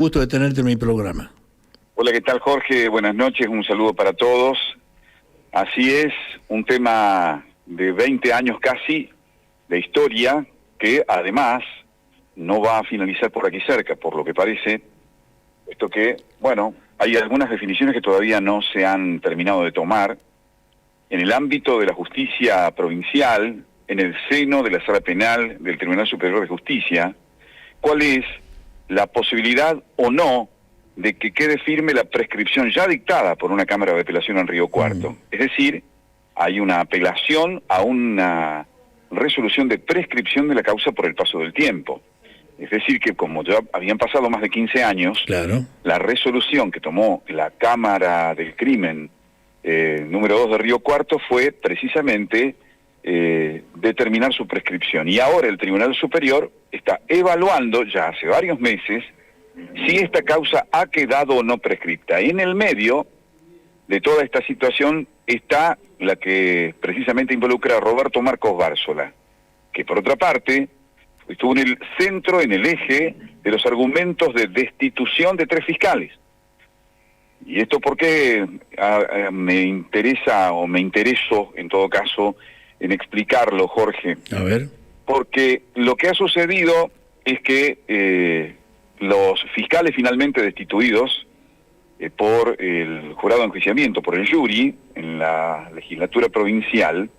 Gusto de tenerte en mi programa. Hola, ¿qué tal, Jorge? Buenas noches, un saludo para todos. Así es, un tema de 20 años casi de historia que además no va a finalizar por aquí cerca, por lo que parece, puesto que, bueno, hay algunas definiciones que todavía no se han terminado de tomar en el ámbito de la justicia provincial, en el seno de la Sala Penal del Tribunal Superior de Justicia. ¿Cuál es la posibilidad o no de que quede firme la prescripción ya dictada por una Cámara de Apelación en Río Cuarto? Es decir, hay una apelación a una resolución de prescripción de la causa por el paso del tiempo. Es decir, que como ya habían pasado más de 15 años, claro, la resolución que tomó la Cámara del Crimen número 2 de Río Cuarto fue precisamente determinar su prescripción. Y ahora el Tribunal Superior está evaluando, ya hace varios meses, si esta causa ha quedado o no prescripta. En el medio de toda esta situación está la que precisamente involucra a Roberto Marcos Bárzola, que por otra parte estuvo en el centro, en el eje de los argumentos de destitución de 3 fiscales. Y esto porque me interesa, o me intereso en todo caso, en explicarlo, Jorge. A ver. Porque lo que ha sucedido es que los fiscales finalmente destituidos por el jurado de enjuiciamiento, por el jury, en la legislatura provincial,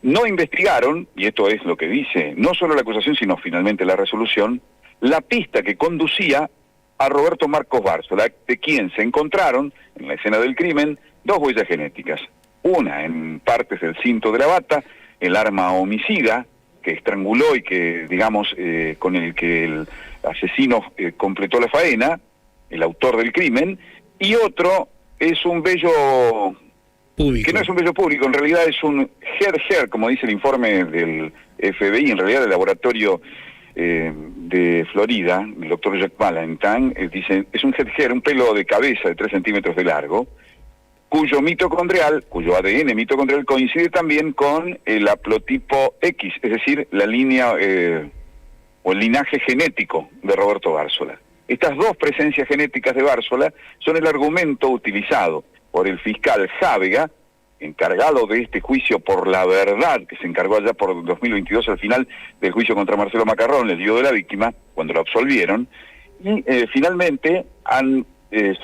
no investigaron, y esto es lo que dice no solo la acusación, sino finalmente la resolución, la pista que conducía a Roberto Marcos Bárzola, de quien se encontraron en la escena del crimen 2 huellas genéticas. Una en partes del cinto de la bata, el arma homicida que estranguló y que, digamos, con el que el asesino completó la faena, el autor del crimen, y otro es un vello público, que no es un vello público, en realidad es un hair, como dice el informe del FBI, en realidad del laboratorio de Florida, el doctor Jack Valentine, dice, es un hair, un pelo de cabeza de 3 centímetros de largo, cuyo ADN mitocondrial coincide también con el haplotipo X, es decir, la línea o el linaje genético de Roberto Bárzola. Estas 2 presencias genéticas de Bárzola son el argumento utilizado por el fiscal Jávega, encargado de este juicio por la verdad, que se encargó allá por 2022 al final del juicio contra Marcelo Macarrón, el lío de la víctima, cuando lo absolvieron, y finalmente han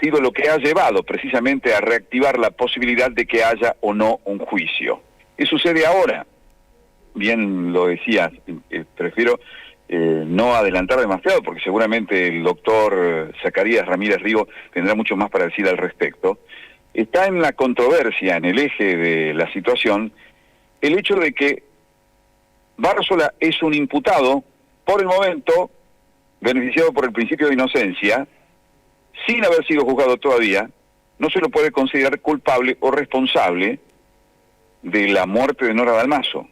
sido lo que ha llevado precisamente a reactivar la posibilidad de que haya o no un juicio. ¿Qué sucede ahora? Bien lo decías, prefiero no adelantar demasiado, porque seguramente el doctor Zacarías Ramírez Rigo tendrá mucho más para decir al respecto. Está en la controversia, en el eje de la situación, el hecho de que Bárzola es un imputado, por el momento, beneficiado por el principio de inocencia, sin haber sido juzgado todavía, no se lo puede considerar culpable o responsable de la muerte de Nora Dalmazo.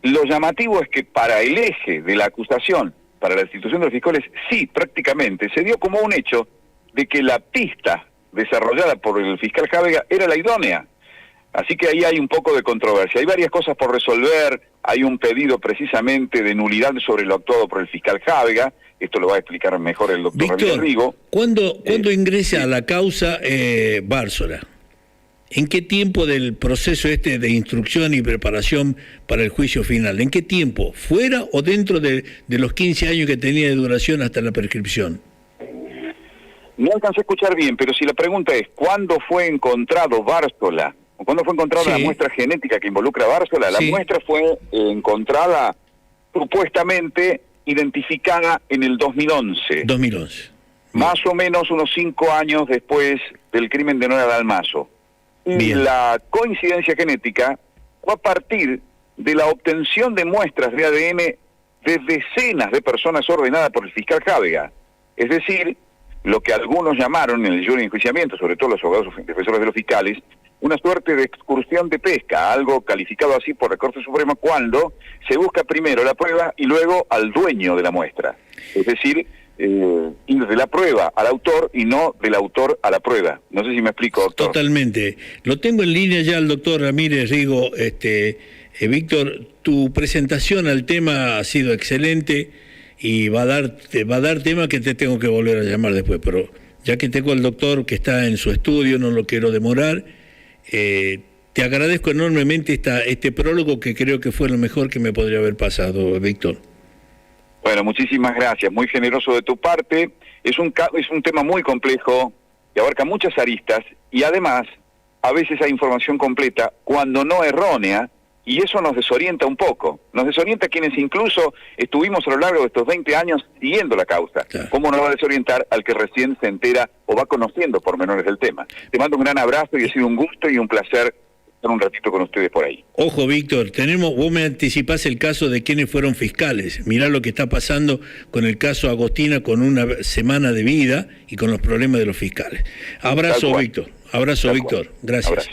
Lo llamativo es que para el eje de la acusación, para la destitución de los fiscales, sí, prácticamente, se dio como un hecho de que la pista desarrollada por el fiscal Jávega era la idónea. Así que ahí hay un poco de controversia. Hay varias cosas por resolver, hay un pedido precisamente de nulidad sobre lo actuado por el fiscal Jávega, esto lo va a explicar mejor el doctor Ramírez Rigo. ¿Cuándo ingresa a la causa Bárzola? ¿En qué tiempo del proceso de instrucción y preparación para el juicio final? ¿En qué tiempo? ¿Fuera o dentro de los 15 años que tenía de duración hasta la prescripción? No alcancé a escuchar bien, pero si la pregunta es ¿cuándo fue encontrado Bárzola? ¿O cuándo fue encontrada la muestra genética que involucra a Bárzola? La muestra fue encontrada, supuestamente identificada en el 2011. 2011. Más o menos unos 5 años después del crimen de Nora Dalmazo. Y la coincidencia genética fue a partir de la obtención de muestras de ADN de decenas de personas ordenadas por el fiscal Jávega. Es decir, lo que algunos llamaron en el jury de enjuiciamiento, sobre todo los abogados defensores de los fiscales, una suerte de excursión de pesca, algo calificado así por la Corte Suprema, cuando se busca primero la prueba y luego al dueño de la muestra. Es decir, ir de la prueba al autor y no del autor a la prueba. No sé si me explico, doctor. Totalmente. Lo tengo en línea ya el doctor Ramírez Rigo. Víctor, tu presentación al tema ha sido excelente y va a dar tema que te tengo que volver a llamar después, pero ya que tengo al doctor que está en su estudio, no lo quiero demorar. Te agradezco enormemente este prólogo, que creo que fue lo mejor que me podría haber pasado, Víctor. Bueno, muchísimas gracias, muy generoso de tu parte. Es un tema muy complejo, que abarca muchas aristas, y además, a veces hay información completa, cuando no errónea, y eso nos desorienta un poco. Nos desorienta a quienes incluso estuvimos a lo largo de estos 20 años siguiendo la causa. Claro. ¿Cómo nos va a desorientar al que recién se entera o va conociendo pormenores del tema? Te mando un gran abrazo y ha sido un gusto y un placer estar un ratito con ustedes por ahí. Ojo, Víctor, vos me anticipás el caso de quienes fueron fiscales. Mirá lo que está pasando con el caso Agostina, con una semana de vida y con los problemas de los fiscales. Abrazo, Víctor. Abrazo, Víctor. Gracias. Abrazo.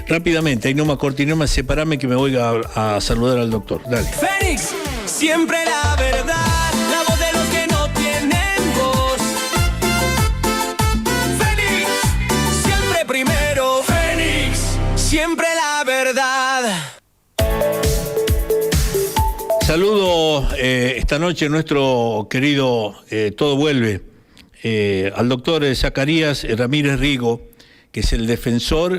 Rápidamente, ahí nomás cortinemos, separame que me voy a saludar al doctor. Dale. Fénix, siempre la verdad, la voz de los que no tienen voz. Fénix, siempre primero. Fénix, siempre la verdad. Saludo esta noche nuestro querido Todo Vuelve al doctor Zacarías Ramírez Rigo, que es el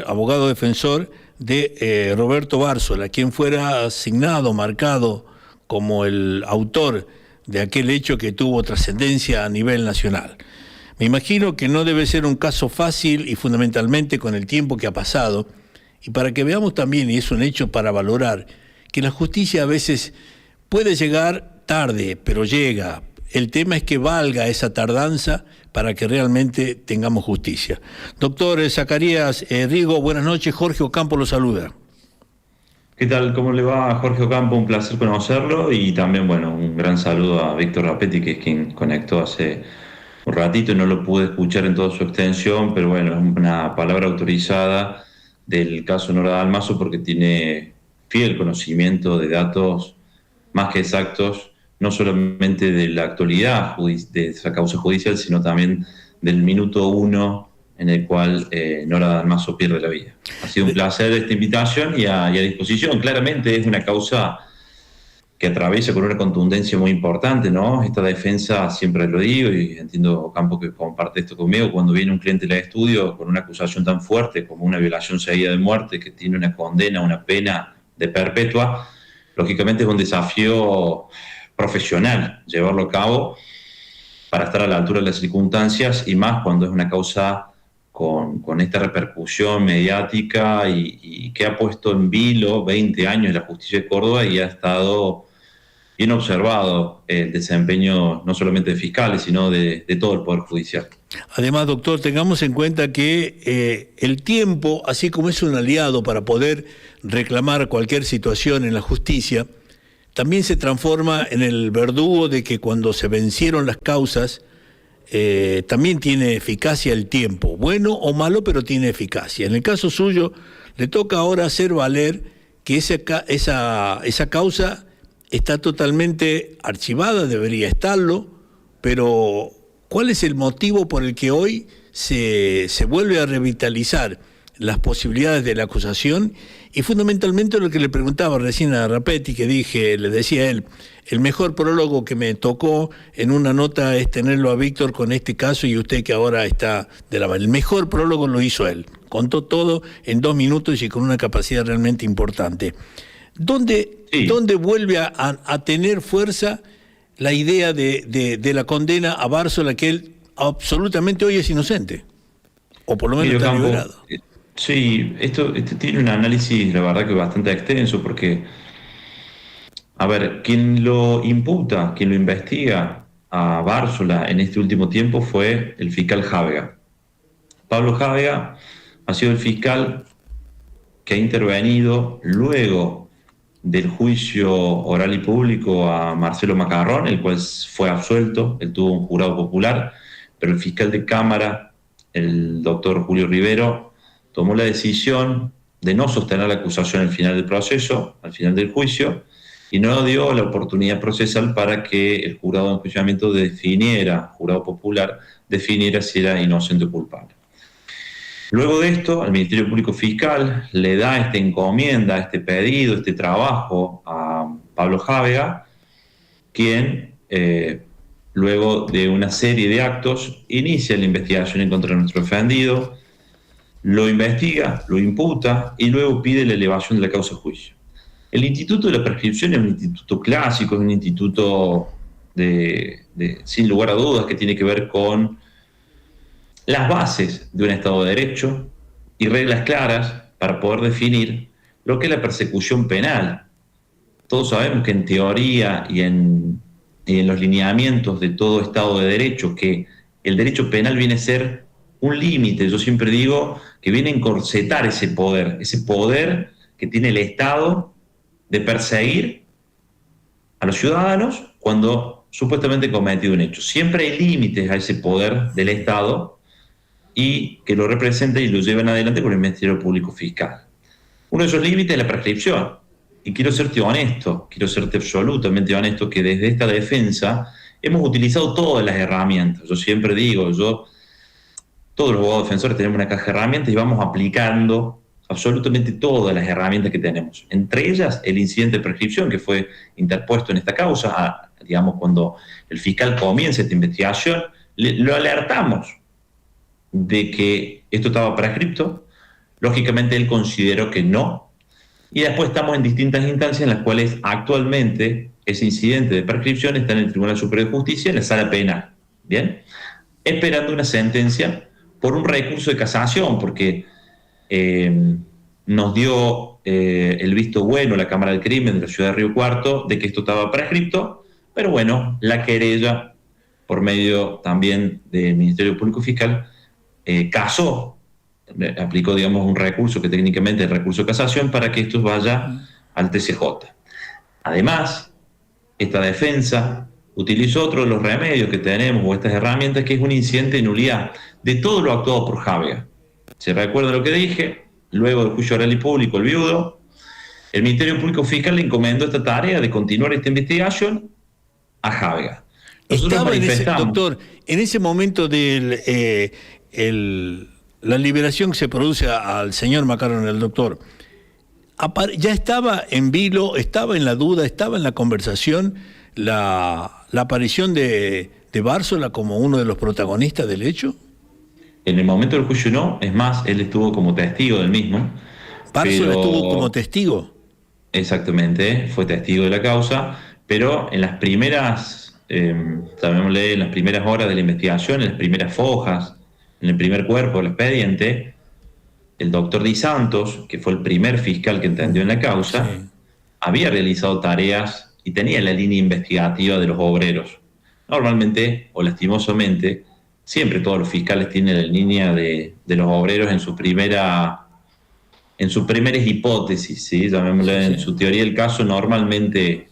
abogado defensor de Roberto Bársola, quien fuera asignado, marcado como el autor de aquel hecho que tuvo trascendencia a nivel nacional. Me imagino que no debe ser un caso fácil, y fundamentalmente con el tiempo que ha pasado, y para que veamos también, y es un hecho para valorar, que la justicia a veces puede llegar tarde, pero llega. El tema es que valga esa tardanza para que realmente tengamos justicia. Doctor Zacarías Rigo, buenas noches. Jorge Ocampo lo saluda. ¿Qué tal? ¿Cómo le va, Jorge Ocampo? Un placer conocerlo, y también, bueno, un gran saludo a Víctor Rapetti, que es quien conectó hace un ratito y no lo pude escuchar en toda su extensión, pero bueno, es una palabra autorizada del caso Nora Dalmazo, porque tiene fiel conocimiento de datos más que exactos, no solamente de la actualidad de esa causa judicial, sino también del minuto 1 en el cual Nora Dalmazo pierde la vida. Ha sido un placer esta invitación y a disposición. Claramente es una causa que atraviesa con una contundencia muy importante, ¿no? Esta defensa, siempre lo digo, y entiendo, Campo, que comparte esto conmigo, cuando viene un cliente al estudio con una acusación tan fuerte como una violación seguida de muerte, que tiene una condena, una pena de perpetua, lógicamente es un desafío profesional llevarlo a cabo para estar a la altura de las circunstancias, y más cuando es una causa con esta repercusión mediática y que ha puesto en vilo 20 años la justicia de Córdoba, y ha estado bien observado el desempeño no solamente de fiscales, sino de todo el Poder Judicial. Además, doctor, tengamos en cuenta que el tiempo, así como es un aliado para poder reclamar cualquier situación en la justicia, también se transforma en el verdugo de que cuando se vencieron las causas, también tiene eficacia el tiempo, bueno o malo, pero tiene eficacia. En el caso suyo, le toca ahora hacer valer que esa causa está totalmente archivada, debería estarlo, pero ¿cuál es el motivo por el que hoy se vuelve a revitalizar las posibilidades de la acusación? Y fundamentalmente lo que le preguntaba recién a Rapetti, que le decía a él, el mejor prólogo que me tocó en una nota es tenerlo a Víctor con este caso, y usted que ahora está de la mano. El mejor prólogo lo hizo él, contó todo en 2 minutos y con una capacidad realmente importante. ¿Dónde vuelve a tener fuerza la idea de la condena a Bársola, que él absolutamente hoy es inocente? O por lo menos está liberado. Sí, esto tiene un análisis, la verdad, que bastante extenso, porque, a ver, quien lo imputa, quien lo investiga a Bársola en este último tiempo fue el fiscal Jávega. Pablo Jávega ha sido el fiscal que ha intervenido luego del juicio oral y público a Marcelo Macarrón, el cual fue absuelto. Él tuvo un jurado popular, pero el fiscal de Cámara, el doctor Julio Rivero, tomó la decisión de no sostener la acusación al final del proceso, al final del juicio, y no dio la oportunidad procesal para que el jurado de enjuiciamiento jurado popular, definiera si era inocente o culpable. Luego de esto, al Ministerio Público Fiscal le da esta encomienda, este pedido, este trabajo a Pablo Jávega, quien luego de una serie de actos, inicia la investigación en contra de nuestro defendido, lo investiga, lo imputa y luego pide la elevación de la causa a juicio. El instituto de la prescripción es un instituto clásico, es un instituto sin lugar a dudas, que tiene que ver con las bases de un Estado de Derecho y reglas claras para poder definir lo que es la persecución penal. Todos sabemos que en teoría y en los lineamientos de todo Estado de Derecho, que el derecho penal viene a ser un límite. Yo siempre digo que viene a encorsetar ese poder que tiene el Estado de perseguir a los ciudadanos cuando supuestamente cometido un hecho. Siempre hay límites a ese poder del Estado y que lo representa y lo llevan adelante con el Ministerio Público Fiscal. Uno de esos límites es la prescripción. Y quiero serte absolutamente honesto, que desde esta defensa hemos utilizado todas las herramientas. Yo siempre digo, todos los abogados defensores tenemos una caja de herramientas y vamos aplicando absolutamente todas las herramientas que tenemos. Entre ellas, el incidente de prescripción que fue interpuesto en esta causa, digamos, cuando el fiscal comienza esta investigación, lo alertamos de que esto estaba prescripto. Lógicamente él consideró que no, y después estamos en distintas instancias en las cuales actualmente ese incidente de prescripción está en el Tribunal Superior de Justicia, en la sala penal, ¿bien? Esperando una sentencia por un recurso de casación, porque nos dio el visto bueno la Cámara del Crimen de la ciudad de Río Cuarto de que esto estaba prescripto, pero bueno, la querella, por medio también del Ministerio Público Fiscal, aplicó, digamos, un recurso que técnicamente es el recurso de casación para que esto vaya al TCJ. Además, esta defensa utilizó otro de los remedios que tenemos o estas herramientas, que es un incidente de nulidad de todo lo actuado por Jávega. ¿Se recuerda lo que dije? Luego del juicio oral y público, el viudo, el Ministerio Público Fiscal le encomendó esta tarea de continuar esta investigación a Jávega. Estaba doctor, en ese momento de la liberación que se produce al señor Macaron, el doctor, ya estaba en vilo, estaba en la duda, estaba en la conversación la aparición de Bársola como uno de los protagonistas del hecho. En el momento del juicio no, es más, él estuvo como testigo del mismo. ¿Bársola estuvo como testigo? Exactamente, fue testigo de la causa, pero en las primeras, llamémosle, en las primeras horas de la investigación, en las primeras fojas, en el primer cuerpo del expediente, el doctor Di Santos, que fue el primer fiscal que entendió en la causa, sí, había realizado tareas y tenía la línea investigativa de los obreros. Normalmente, o lastimosamente, siempre todos los fiscales tienen la línea de los obreros en sus primeras hipótesis, ¿sí? Llamémosle, sí, en su teoría del caso. Normalmente,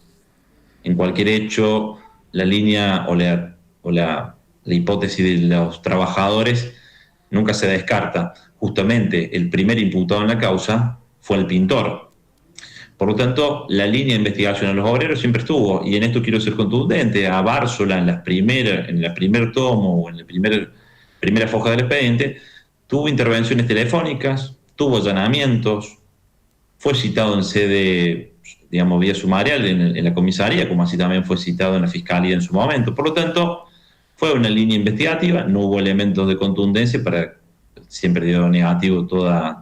en cualquier hecho, la línea o la hipótesis de los trabajadores nunca se descarta. Justamente el primer imputado en la causa fue el pintor. Por lo tanto, la línea de investigación de los obreros siempre estuvo, y en esto quiero ser contundente. A Bársola, en el primer tomo o en la primera foja del expediente, tuvo intervenciones telefónicas, tuvo allanamientos, fue citado en sede, digamos, vía sumarial en la comisaría, como así también fue citado en la fiscalía en su momento. Por lo tanto, fue una línea investigativa, no hubo elementos de contundencia para, siempre dio negativo todas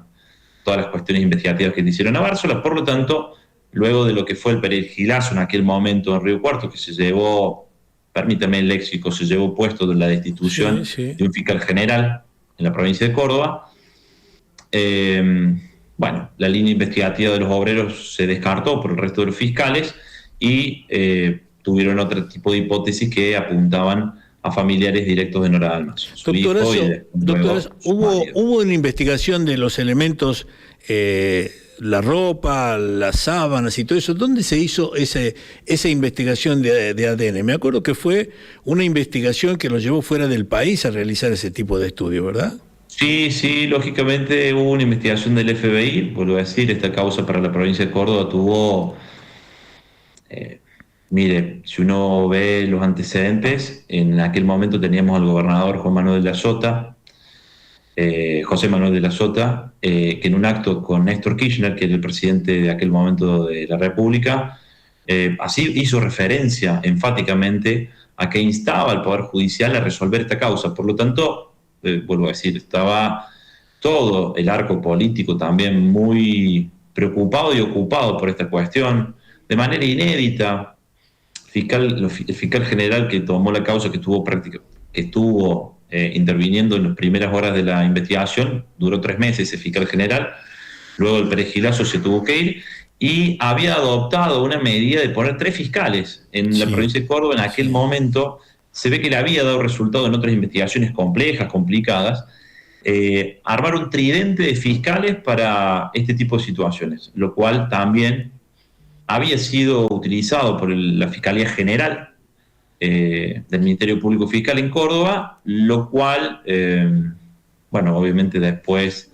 las cuestiones investigativas que le hicieron a Bársola. Por lo tanto, luego de lo que fue el perejilazo en aquel momento en Río Cuarto, que se llevó, permítame el léxico, se llevó puesto de la destitución, sí, sí, de un fiscal general en la provincia de Córdoba, bueno, la línea investigativa de los obreros se descartó por el resto de los fiscales y tuvieron otro tipo de hipótesis que apuntaban a familiares directos de Nora Dalmacio. Doctor, ¿hubo una investigación de los elementos, la ropa, las sábanas y todo eso? ¿Dónde se hizo esa investigación de ADN? Me acuerdo que fue una investigación que los llevó fuera del país a realizar ese tipo de estudio, ¿verdad? Sí, lógicamente hubo una investigación del FBI. Vuelvo a decir, esta causa para la provincia de Córdoba tuvo... mire, si uno ve los antecedentes, en aquel momento teníamos al gobernador José Manuel de la Sota, que en un acto con Néstor Kirchner, que era el presidente de aquel momento de la República, así hizo referencia enfáticamente a que instaba al Poder Judicial a resolver esta causa. Por lo tanto, vuelvo a decir, estaba todo el arco político también muy preocupado y ocupado por esta cuestión, de manera inédita. El fiscal general que tomó la causa, que estuvo interviniendo en las primeras horas de la investigación, duró 3 meses ese fiscal general, luego el perejilazo se tuvo que ir, y había adoptado una medida de poner 3 fiscales en la provincia de Córdoba. En aquel momento se ve que le había dado resultado en otras investigaciones complejas, complicadas, armar un tridente de fiscales para este tipo de situaciones, lo cual también había sido utilizado por la Fiscalía General del Ministerio Público Fiscal en Córdoba, lo cual, obviamente después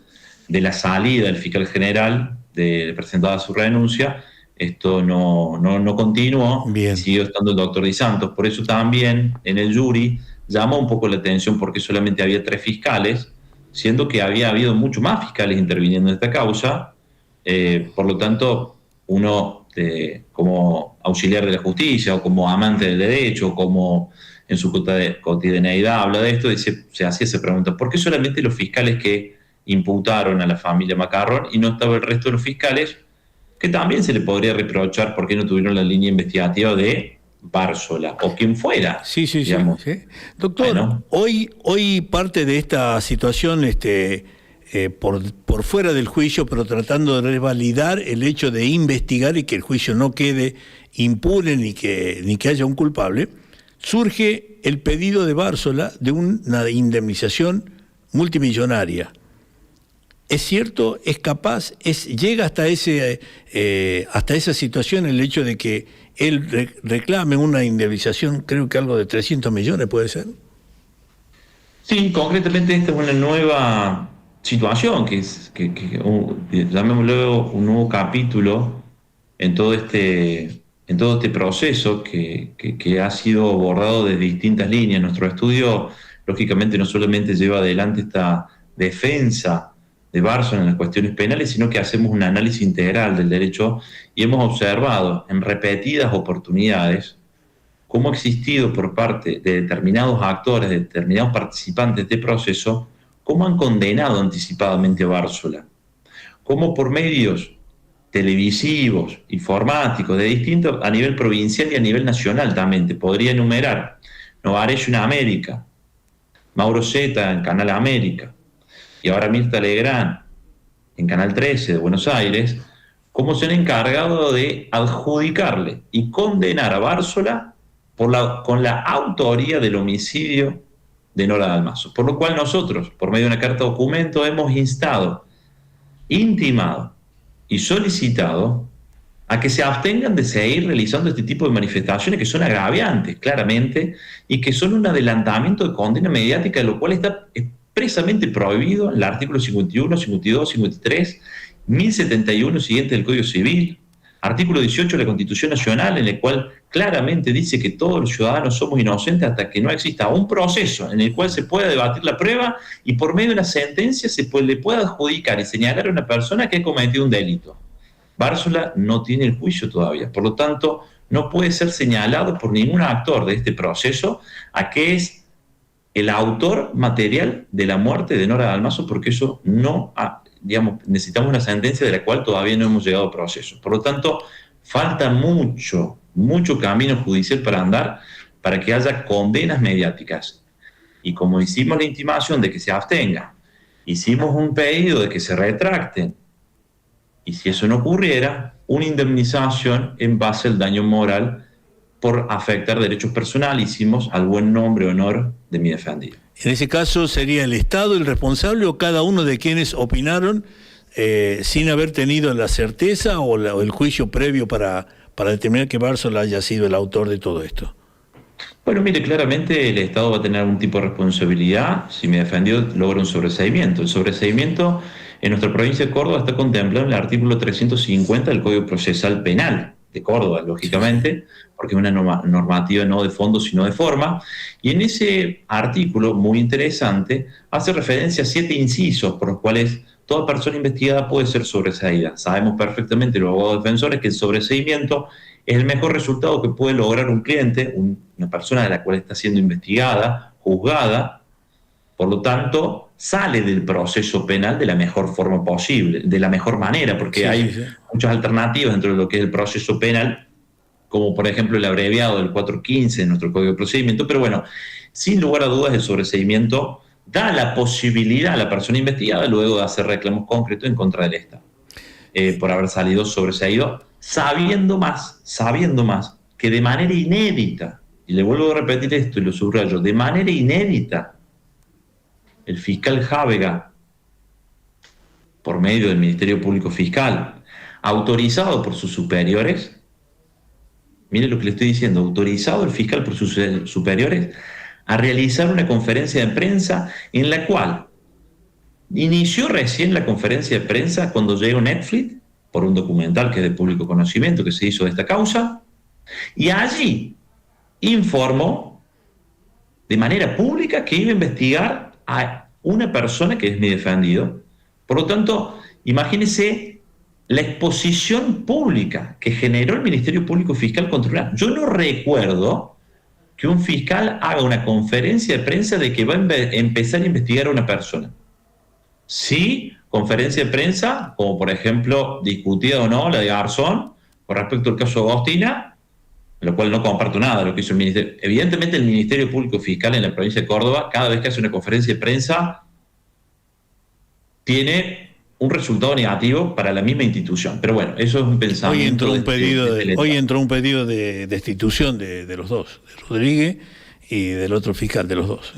de la salida del fiscal general, de presentada su renuncia, esto no continuó. Bien. Siguió estando el doctor Di Santos. Por eso también en el jury llamó un poco la atención porque solamente había 3 fiscales, siendo que había habido mucho más fiscales interviniendo en esta causa. Por lo tanto, uno como auxiliar de la justicia o como amante del derecho, como en su cotidianeidad habla de esto, se hacía esa pregunta: ¿por qué solamente los fiscales que imputaron a la familia Macarrón y no estaba el resto de los fiscales, que también se le podría reprochar por qué no tuvieron la línea investigativa de Bársola o quien fuera? Sí. Doctor, bueno, hoy parte de esta situación por fuera del juicio, pero tratando de revalidar el hecho de investigar y que el juicio no quede impune ni que haya un culpable, surge el pedido de Bársola de una indemnización multimillonaria. ¿Es cierto? ¿Es capaz? ¿Llega hasta esa situación el hecho de que él reclame una indemnización, creo que algo de 300 millones, ¿puede ser? Sí, concretamente esta es una nueva situación, llamémoslo un nuevo capítulo en todo este proceso que ha sido abordado de distintas líneas. Nuestro estudio, lógicamente, no solamente lleva adelante esta defensa de Bársola en las cuestiones penales, sino que hacemos un análisis integral del derecho y hemos observado en repetidas oportunidades cómo ha existido por parte de determinados actores, de determinados participantes de este proceso, cómo han condenado anticipadamente a Bársola, cómo por medios televisivos, informáticos, de distintos, a nivel provincial y a nivel nacional también, te podría enumerar Novarecio en América, Mauro Zeta en Canal América, y ahora Mirta Legrand en Canal 13 de Buenos Aires, cómo se han encargado de adjudicarle y condenar a Bársola con la autoría del homicidio de Nora Dalmazo. Por lo cual nosotros, por medio de una carta documento, hemos intimado y solicitado a que se abstengan de seguir realizando este tipo de manifestaciones que son agraviantes, claramente, y que son un adelantamiento de condena mediática, lo cual está expresamente prohibido en el artículo 51, 52, 53, 1071 siguiente del Código Civil, artículo 18 de la Constitución Nacional, en el cual claramente dice que todos los ciudadanos somos inocentes hasta que no exista un proceso en el cual se pueda debatir la prueba y por medio de una sentencia le pueda adjudicar y señalar a una persona que ha cometido un delito. Bársola no tiene el juicio todavía, por lo tanto no puede ser señalado por ningún actor de este proceso a que es el autor material de la muerte de Nora Dalmazo, porque eso no, necesitamos una sentencia de la cual todavía no hemos llegado al proceso. Por lo tanto, falta mucho camino judicial para andar para que haya condenas mediáticas. Y como hicimos la intimación de que se abstengan, hicimos un pedido de que se retracten, y si eso no ocurriera, una indemnización en base al daño moral por afectar derechos personales, hicimos al buen nombre y honor de mi defendido. En ese caso, ¿sería el Estado el responsable o cada uno de quienes opinaron sin haber tenido la certeza o el juicio previo para determinar que Bársola haya sido el autor de todo esto? Bueno, mire, claramente el Estado va a tener algún tipo de responsabilidad si mi defendido logra un sobreseimiento. El sobreseimiento en nuestra provincia de Córdoba está contemplado en el artículo 350 del Código Procesal Penal de Córdoba, lógicamente, porque es una normativa no de fondo sino de forma, y en ese artículo, muy interesante, hace referencia a 7 incisos por los cuales toda persona investigada puede ser sobreseída. Sabemos perfectamente los abogados defensores que el sobreseimiento es el mejor resultado que puede lograr un cliente, una persona de la cual está siendo investigada, juzgada, por lo tanto, sale del proceso penal de la mejor forma posible, de la mejor manera, porque hay muchas alternativas dentro de lo que es el proceso penal, como por ejemplo el abreviado del 415 de nuestro Código de Procedimiento, pero bueno, sin lugar a dudas el sobreseimiento da la posibilidad a la persona investigada luego de hacer reclamos concretos en contra del Estado, por haber salido sobreseído, sabiendo más que de manera inédita, y le vuelvo a repetir esto y lo subrayo, de manera inédita, el fiscal Jávega, por medio del Ministerio Público Fiscal, autorizado por sus superiores, mire lo que le estoy diciendo, autorizado el fiscal por sus superiores a realizar una conferencia de prensa en la cual inició recién la conferencia de prensa cuando llegó Netflix, por un documental que es de público conocimiento que se hizo de esta causa, y allí informó de manera pública que iba a investigar a una persona que es mi defendido. Por lo tanto, imagínese la exposición pública que generó el Ministerio Público Fiscal contra una... Yo no recuerdo que un fiscal haga una conferencia de prensa de que va a empezar a investigar a una persona. Sí, conferencia de prensa, como por ejemplo, discutida o no, la de Garzón, con respecto al caso de Agostina, lo cual no comparto nada de lo que hizo el Ministerio. Evidentemente el Ministerio Público Fiscal en la provincia de Córdoba, cada vez que hace una conferencia de prensa, tiene un resultado negativo para la misma institución. Pero bueno, eso es un pensamiento. Hoy entró un pedido de destitución de los dos, de Rodríguez y del otro fiscal, de los dos.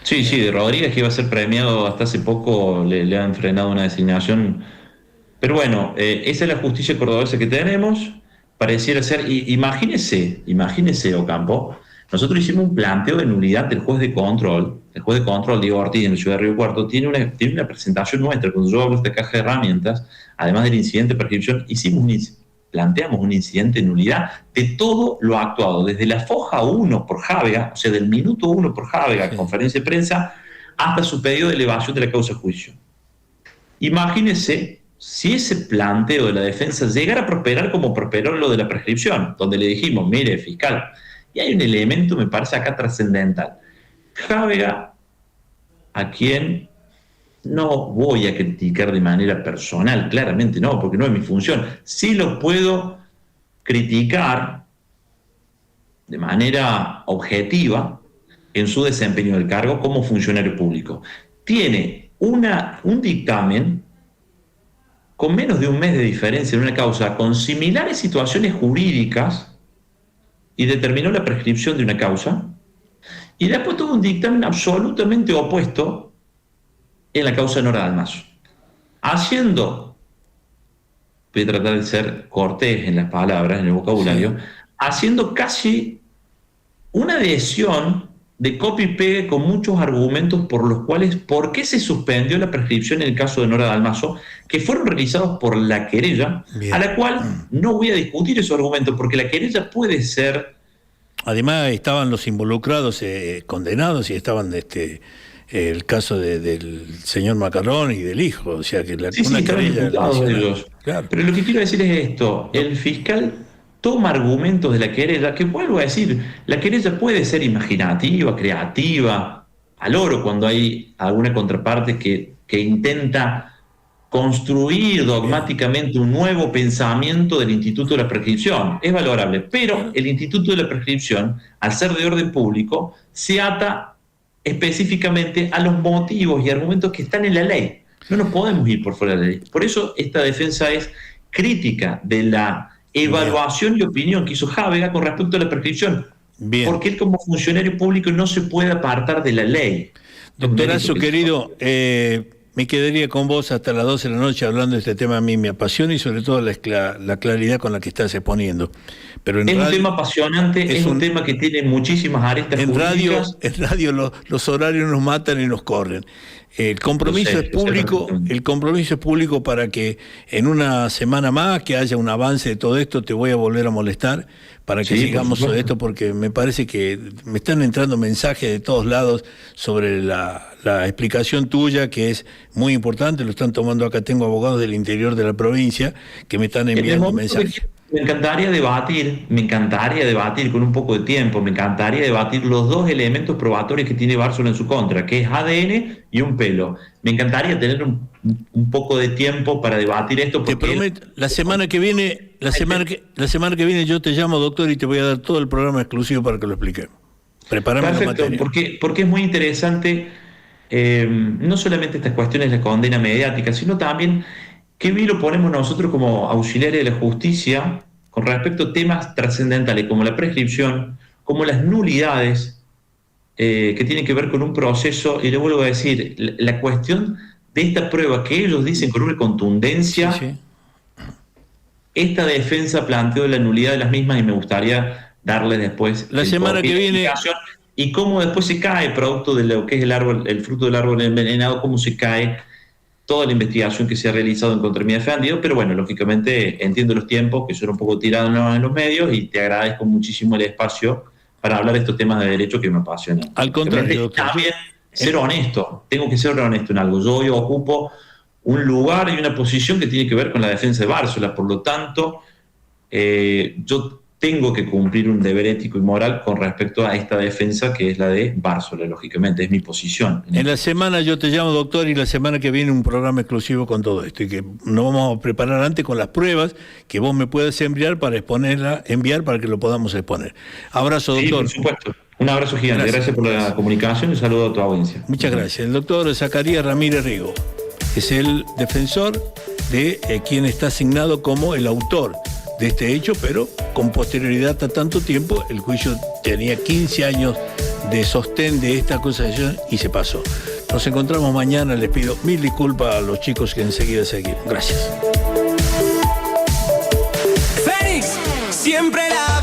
Sí, de Rodríguez, que iba a ser premiado hasta hace poco, le han frenado una designación. Pero bueno, esa es la justicia cordobesa que tenemos. Pareciera ser, imagínese, Ocampo, nosotros hicimos un planteo de nulidad del juez de control. El juez de control, Diego Ortiz, en la ciudad de Río Cuarto, tiene una presentación nuestra. Cuando yo hablo de esta caja de herramientas, además del incidente de prescripción, planteamos un incidente de nulidad de todo lo actuado, desde la foja 1 por Jávega, o sea, del minuto 1 por Jávega, conferencia de prensa, hasta su pedido de elevación de la causa a juicio. Imagínese si ese planteo de la defensa llegara a prosperar como prosperó lo de la prescripción, donde le dijimos, mire, fiscal, y hay un elemento, me parece acá trascendental. Jávega, a quien no voy a criticar de manera personal, claramente no, porque no es mi función, sí lo puedo criticar de manera objetiva en su desempeño del cargo como funcionario público. Tiene un dictamen con menos de un mes de diferencia en una causa con similares situaciones jurídicas y determinó la prescripción de una causa, y después tuvo un dictamen absolutamente opuesto en la causa de Nora Dalmazo. Voy a tratar de ser cortés en las palabras, en el vocabulario, haciendo casi una adhesión de copy y pegue con muchos argumentos por qué se suspendió la prescripción en el caso de Nora Dalmazo, que fueron realizados por la querella, a la cual no voy a discutir esos argumentos, porque la querella puede ser... Además estaban los involucrados condenados y estaban el caso del señor Macarrón y del hijo, o sea que una querella... Claro. Pero lo que quiero decir es esto, el fiscal toma argumentos de la querella, que vuelvo a decir, la querella puede ser imaginativa, creativa, al oro cuando hay alguna contraparte que intenta construir dogmáticamente un nuevo pensamiento del Instituto de la Prescripción. Es valorable, pero el Instituto de la Prescripción, al ser de orden público, se ata específicamente a los motivos y argumentos que están en la ley. No nos podemos ir por fuera de la ley. Por eso esta defensa es crítica de la evaluación y opinión que hizo Jávega con respecto a la prescripción. Porque él como funcionario público no se puede apartar de la ley. Doctorazo querido, me quedaría con vos hasta las 12 de la noche hablando de este tema. A mí me apasiona y sobre todo la claridad con la que estás exponiendo. Pero en Es un radio, tema apasionante, es un tema que tiene muchísimas aristas jurídicas. en radio los horarios nos matan y nos corren. El compromiso Lo sé, es público, perfectamente. el compromiso es público para que en una semana más que haya un avance de todo esto, te voy a volver a molestar para que Sí, por sigamos supuesto. esto, porque me parece que me están entrando mensajes de todos lados sobre la explicación tuya, que es muy importante, lo están tomando acá, tengo abogados del interior de la provincia que me están En el enviando momento mensajes. que me encantaría debatir con un poco de tiempo, me encantaría debatir los dos elementos probatorios que tiene Bársola en su contra, que es ADN y un pelo. Me encantaría tener un poco de tiempo para debatir esto. Te Porque prometo, la semana que viene yo te llamo, doctor, y te voy a dar todo el programa exclusivo para que lo expliquemos. Preparame la perfecto, materia. porque es muy interesante no solamente estas cuestiones de la condena mediática, sino también qué bien lo ponemos nosotros como auxiliares de la justicia con respecto a temas trascendentales como la prescripción, como las nulidades que tienen que ver con un proceso, y le vuelvo a decir, la cuestión de esta prueba que ellos dicen con una contundencia, Sí, sí. esta defensa planteó la nulidad de las mismas y me gustaría darles después La semana que viene- explicación y cómo después se cae producto de lo que es el árbol, el fruto del árbol envenenado, cómo se cae toda la investigación que se ha realizado en contra de mi defendido, pero bueno, lógicamente entiendo los tiempos, que son un poco tirados en los medios, y te agradezco muchísimo el espacio para hablar de estos temas de derecho que me apasionan. Al contrario, doctor. También ser honesto, tengo que ser honesto en algo. Yo hoy ocupo un lugar y una posición que tiene que ver con la defensa de Bársola, por lo tanto, yo tengo que cumplir un deber ético y moral con respecto a esta defensa que es la de Bársola, lógicamente, es mi posición. En la semana yo te llamo, doctor, y la semana que viene un programa exclusivo con todo esto, y que nos vamos a preparar antes con las pruebas que vos me puedas enviar para enviar para que lo podamos exponer. Abrazo, Sí, doctor. por supuesto. Un abrazo gigante. Gracias por la comunicación y un saludo a tu audiencia. Muchas gracias. El doctor Zacarías Ramírez Rigo es el defensor de quien está asignado como el autor de este hecho, pero con posterioridad a tanto tiempo, el juicio tenía 15 años de sostén de esta acusación y se pasó. Nos encontramos mañana, les pido mil disculpas a los chicos que enseguida seguimos. Gracias. Fénix, siempre la